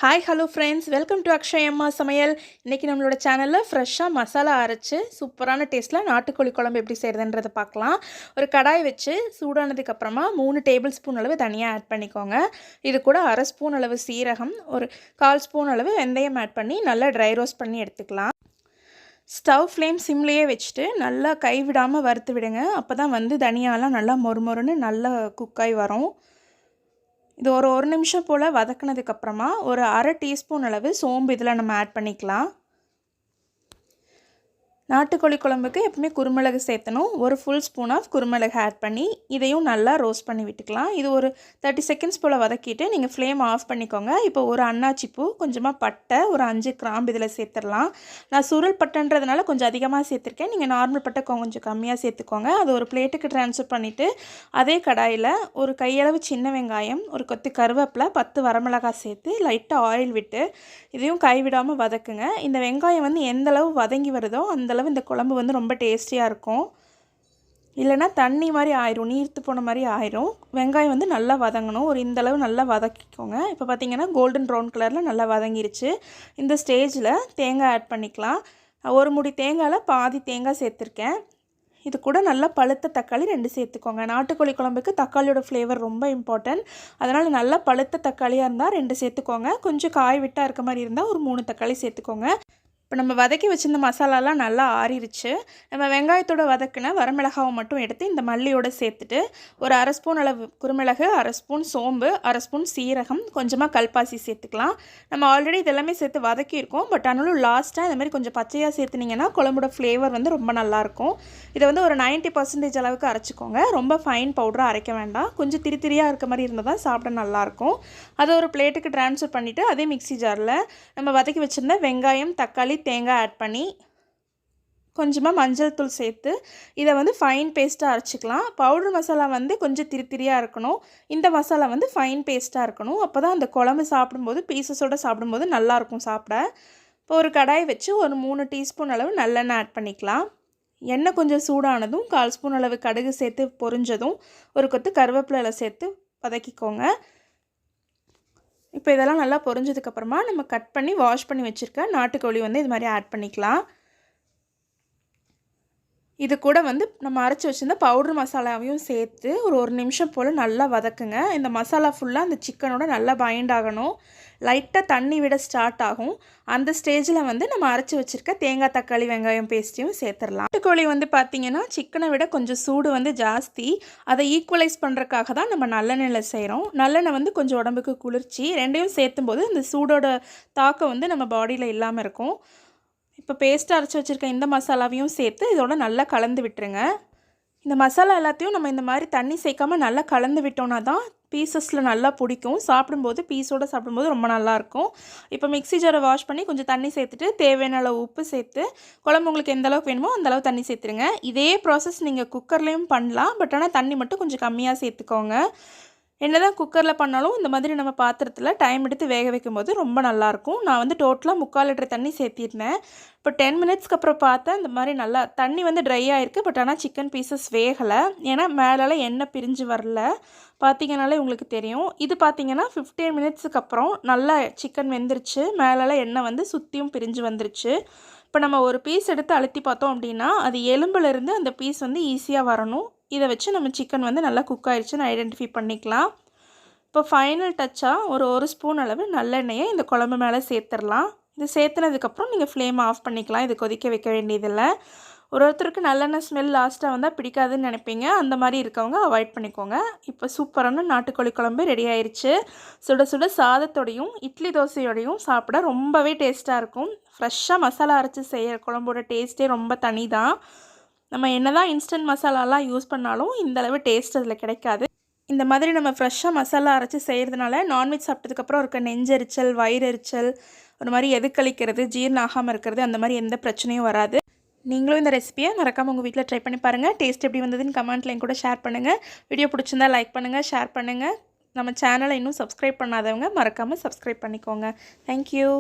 Hi hello friends, welcome to Akshay அம்மா சமையல். இன்றைக்கி நம்மளோட சேனலில் ஃப்ரெஷ்ஷாக மசாலா அரைச்சி சூப்பரான டேஸ்ட்டில் நாட்டுக்கோழி குழம்பு எப்படி செய்கிறதுன்றதை பார்க்கலாம். ஒரு கடாய் வச்சு சூடானதுக்கப்புறமா 3 டேபிள் ஸ்பூன் அளவு தனியாக ஆட் பண்ணிக்கோங்க. இது கூட 1/2 ஸ்பூன் அளவு சீரகம், ஒரு 1/4 ஸ்பூன் அளவு வெந்தயம் ஆட் பண்ணி நல்லா ட்ரை ரோஸ்ட் பண்ணி எடுத்துக்கலாம். ஸ்டவ் ஃப்ளேம் சிம்லேயே வச்சுட்டு நல்லா கைவிடாமல் வறுத்து விடுங்க. அப்போ தான் தனியாலாம் நல்லா மொறுமொறுன்னு நல்லா குக்காய் வரும். இது ஒரு நிமிஷம் போல் வதக்குனதுக்கப்புறமா ஒரு 1/2 டீஸ்பூன் அளவு சோம்பு இதில் நம்ம ஆட் பண்ணிக்கலாம். நாட்டுக்கோழி குழம்புக்கு எப்பவுமே குருமிளகு சேர்த்தணும். ஒரு ஃபுல் ஸ்பூன் ஆஃப் குருமிளகு ஆட் பண்ணி இதையும் நல்லா ரோஸ்ட் பண்ணி விட்டுக்கலாம். இது ஒரு 30 செகண்ட்ஸ் போல் வதக்கிட்டு நீங்கள் ஃப்ளேம் ஆஃப் பண்ணிக்கோங்க. இப்போ ஒரு அன்னாச்சி பூ, கொஞ்சமாக பட்டை, ஒரு 5 கிராம்பு இதில் சேர்த்துடலாம். நான் சுருள் பட்டைன்றதுனால கொஞ்சம் அதிகமாக சேர்த்துருக்கேன். நீங்கள் நார்மல் பட்டை கொஞ்சம் கம்மியாக சேர்த்துக்கோங்க. அது ஒரு பிளேட்டுக்கு ட்ரான்ஸ்ஃபர் பண்ணிவிட்டு அதே கடாயில் ஒரு கையளவு சின்ன வெங்காயம், ஒரு கொத்து கருவேப்பிலை, 10 வரமிளகாய் சேர்த்து லைட்டாக ஆயில் விட்டு இதையும் கைவிடாமல் வதக்குங்க. இந்த வெங்காயம் எந்தளவு வதங்கி வருதோ அந்தளவு இந்த குழம்பு ரொம்ப டேஸ்டியாக இருக்கும். இல்லைனா தண்ணி மாதிரி ஆயிரும், நீர்த்து போன மாதிரி ஆயிரும். வெங்காயம் நல்லா வதங்கணும். ஒரு இந்தளவு நல்லா வதக்கிக்கோங்க. இப்போ பார்த்தீங்கன்னா கோல்டன் ப்ரௌன் கலரில் நல்லா வதங்கிருச்சு. இந்த ஸ்டேஜில் தேங்காய் ஆட் பண்ணிக்கலாம். ஒரு முடி தேங்காயில் பாதி தேங்காய் சேர்த்துருக்கேன். இது கூட நல்லா பழுத்த தக்காளி 2 சேர்த்துக்கோங்க. நாட்டுக்கோழி குழம்புக்கு தக்காளியோட ஃப்ளேவர் ரொம்ப இம்பார்ட்டன்ட். அதனால் நல்லா பழுத்த தக்காளியாக இருந்தால் 2 சேர்த்துக்கோங்க. கொஞ்சம் காய் விட்டால் இருக்க மாதிரி இருந்தால் ஒரு 3 தக்காளி சேர்த்துக்கோங்க. இப்போ நம்ம வதக்கி வச்சுருந்த மசாலாலாம் நல்லா ஆறிடுச்சு. நம்ம வெங்காயத்தோட வதக்கின வரமிளகாவை மட்டும் எடுத்து இந்த மல்லியோடு சேர்த்துட்டு ஒரு 1/2 ஸ்பூன் அளவு குருமிளகு, 1/2 ஸ்பூன் சோம்பு, 1/2 ஸ்பூன் சீரகம், கொஞ்சமாக கல்பாசி சேர்த்துக்கலாம். நம்ம ஆல்ரெடி இதெல்லாமே சேர்த்து வதக்கியிருக்கோம். பட் ஆனாலும் லாஸ்ட்டாக இந்த மாதிரி கொஞ்சம் பச்சையாக சேர்த்துனீங்கன்னா குழம்போட ஃப்ளேவர் ரொம்ப நல்லாயிருக்கும். இதை ஒரு 90% அளவுக்கு அரைச்சிக்கோங்க. ரொம்ப ஃபைன் பவுடராக அரைக்க வேண்டாம். கொஞ்சம் திரியாக இருக்க மாதிரி இருந்தால் தான் சாப்பிட நல்லாயிருக்கும். அதை ஒரு பிளேட்டுக்கு ட்ரான்ஸ்ஃபர் பண்ணிவிட்டு அதே மிக்ஸி ஜாரில் நம்ம வதக்கி வச்சுருந்த வெங்காயம், தக்காளி, தேங்காய் ஆட் பண்ணி கொஞ்சமாக மஞ்சள் தூள் சேர்த்து இதை ஃபைன் பேஸ்ட்டாக அரைச்சிக்கலாம். பவுடர் மசாலா கொஞ்சம் திரியாக இருக்கணும். இந்த மசாலா ஃபைன் பேஸ்ட்டாக இருக்கணும். அப்போ தான் அந்த குழம்பு சாப்பிடும்போது பீசஸோடு சாப்பிடும்போது நல்லாயிருக்கும் சாப்பிட. இப்போ ஒரு கடாய் வச்சு ஒரு 3 டீஸ்பூன் அளவு நல்லெண்ணெய் ஆட் பண்ணிக்கலாம். எண்ணெய் கொஞ்சம் சூடானதும் 1/4 ஸ்பூன் அளவு கடுகு சேர்த்து பொரிஞ்சதும் ஒரு கொத்து கருவேப்பிலை சேர்த்து வதக்கிக்கோங்க. இப்போ இதெல்லாம் நல்லா பொரிஞ்சதுக்கப்புறமா நம்ம கட் பண்ணி வாஷ் பண்ணி வச்சுருக்க நாட்டுக்கோழி இது மாதிரி ஆட் பண்ணிக்கலாம். இது கூட நம்ம அரைச்சி வச்சுருந்த பவுடர் மசாலாவையும் சேர்த்து ஒரு நிமிஷம் போல் நல்லா வதக்குங்க. இந்த மசாலா ஃபுல்லாக அந்த சிக்கனோட நல்லா பைண்ட் ஆகணும். லைட்டாக தண்ணி விட ஸ்டார்ட் ஆகும். அந்த ஸ்டேஜில் நம்ம அரைச்சி வச்சுருக்க தேங்காய், தக்காளி, வெங்காயம் பேஸ்ட்டையும் சேர்த்துடலாம். நாட்டுக்கோழி பார்த்திங்கன்னா சிக்கனை விட கொஞ்சம் சூடு ஜாஸ்தி. அதை ஈக்குவலைஸ் பண்ணுறதுக்காக தான் நம்ம நல்லெண்ணெயில் செய்கிறோம். நல்லெண்ணெய் கொஞ்சம் உடம்புக்கு குளிர்ச்சி. ரெண்டையும் சேர்த்தும் போது இந்த சூடோட தாக்கம் நம்ம பாடியில் இல்லாமல் இருக்கும். இப்போ பேஸ்ட்டாக அரைச்சி வச்சுருக்க இந்த மசாலாவையும் சேர்த்து இதோட நல்லா கலந்து விட்டுருங்க. இந்த மசாலா எல்லாத்தையும் நம்ம இந்த மாதிரி தண்ணி சேர்க்காமல் நல்லா கலந்து விட்டோன்னா தான் பீசஸில் நல்லா பிடிக்கும். சாப்பிடும்போது பீஸோடு சாப்பிடும்போது ரொம்ப நல்லாயிருக்கும். இப்போ மிக்ஸி ஜாரை வாஷ் பண்ணி கொஞ்சம் தண்ணி சேர்த்துட்டு தேவையான அளவு உப்பு சேர்த்து குழம்பு உங்களுக்கு எந்த அளவுக்கு வேணுமோ அந்தளவு தண்ணி சேர்த்துருங்க. இதே ப்ராசஸ் நீங்கள் குக்கர்லேயும் பண்ணலாம். பட் ஆனால் தண்ணி மட்டும் கொஞ்சம் கம்மியாக சேர்த்துக்கோங்க. என்னதான் குக்கரில் பண்ணாலும் இந்த மாதிரி நம்ம பாத்திரத்தில் டைம் எடுத்து வேக வைக்கும்போது ரொம்ப நல்லாயிருக்கும். நான் டோட்டலாக 3/4 லிட்டர் தண்ணி சேர்த்திருந்தேன். இப்போ 10 மினிட்ஸ்க்கு அப்புறம் பார்த்தா இந்த மாதிரி நல்லா தண்ணி ட்ரை ஆகிருக்கு. பட் ஆனால் சிக்கன் பீசஸ் வேகலை. ஏன்னா மேலால் எண்ணெய் பிரிஞ்சு வரல. பார்த்திங்கனாலே உங்களுக்கு தெரியும். இது பார்த்திங்கன்னா 15 மினிட்ஸுக்கு அப்புறம் நல்லா சிக்கன் வெந்துருச்சு. மேலால் எண்ணெய் சுற்றியும் பிரிஞ்சு வந்துருச்சு. இப்போ நம்ம ஒரு பீஸ் எடுத்து அழுத்தி பார்த்தோம் அப்படின்னா அது எலும்பிலிருந்து அந்த பீஸ் ஈஸியாக வரணும். இதை வச்சு நம்ம சிக்கன் நல்லா குக் ஆகிடுச்சுன்னு ஐடென்டிஃபை பண்ணிக்கலாம். இப்போ ஃபைனல் டச்சாக ஒரு ஸ்பூன் அளவு நல்லெண்ணெயை இந்த குழம்பு மேலே சேர்த்துடலாம். இது சேர்த்துனதுக்கப்புறம் நீங்கள் ஃப்ளேம் ஆஃப் பண்ணிக்கலாம். இது கொதிக்க வைக்க வேண்டியதில்லை. ஒருத்தருக்கு நல்லெண்ணெய் ஸ்மெல் லாஸ்ட்டாக வந்தால் பிடிக்காதுன்னு நினைப்பீங்க. அந்த மாதிரி இருக்கவங்க அவாய்ட் பண்ணிக்கோங்க. இப்போ சூப்பரான நாட்டுக்கோழி குழம்பு ரெடி ஆயிடுச்சு. சுட சுட சாதத்தோடையும் இட்லி தோசையோடையும் சாப்பிட ரொம்பவே டேஸ்ட்டாக இருக்கும். ஃப்ரெஷ்ஷாக மசாலா அரைச்சி செய்கிற குழம்போட டேஸ்ட்டே ரொம்ப தனி தான். நம்ம என்னதான் இன்ஸ்டன்ட் மசாலாலாம் யூஸ் பண்ணாலும் இந்தளவு டேஸ்ட் அதில் கிடைக்காது. இந்த மாதிரி நம்ம ஃப்ரெஷ்ஷாக மசாலா அரைச்சி செய்கிறதுனால நான்வெஜ் சாப்பிட்டதுக்கப்புறம் இருக்க நெஞ்செரிச்சல், வயிறெரிச்சல், ஒரு மாதிரி எதுக்களிக்கிறது, ஜீரணம் ஆகாமல் இருக்கிறது, அந்த மாதிரி எந்த பிரச்சனையும் வராது. நீங்களும் இந்த ரெசிபியை மறக்காமல் உங்கள் வீட்டில் ட்ரை பண்ணி பாருங்கள். டேஸ்ட் எப்படி வந்ததுன்னு கமெண்ட்டில் என் கூட ஷேர் பண்ணுங்கள். வீடியோ பிடிச்சிருந்தா லைக் பண்ணுங்கள், ஷேர் பண்ணுங்கள். நம்ம சேனலை இன்னும் சப்ஸ்கிரைப் பண்ணாதவங்க மறக்காமல் சப்ஸ்கிரைப் பண்ணிக்கோங்க. தேங்க்யூ.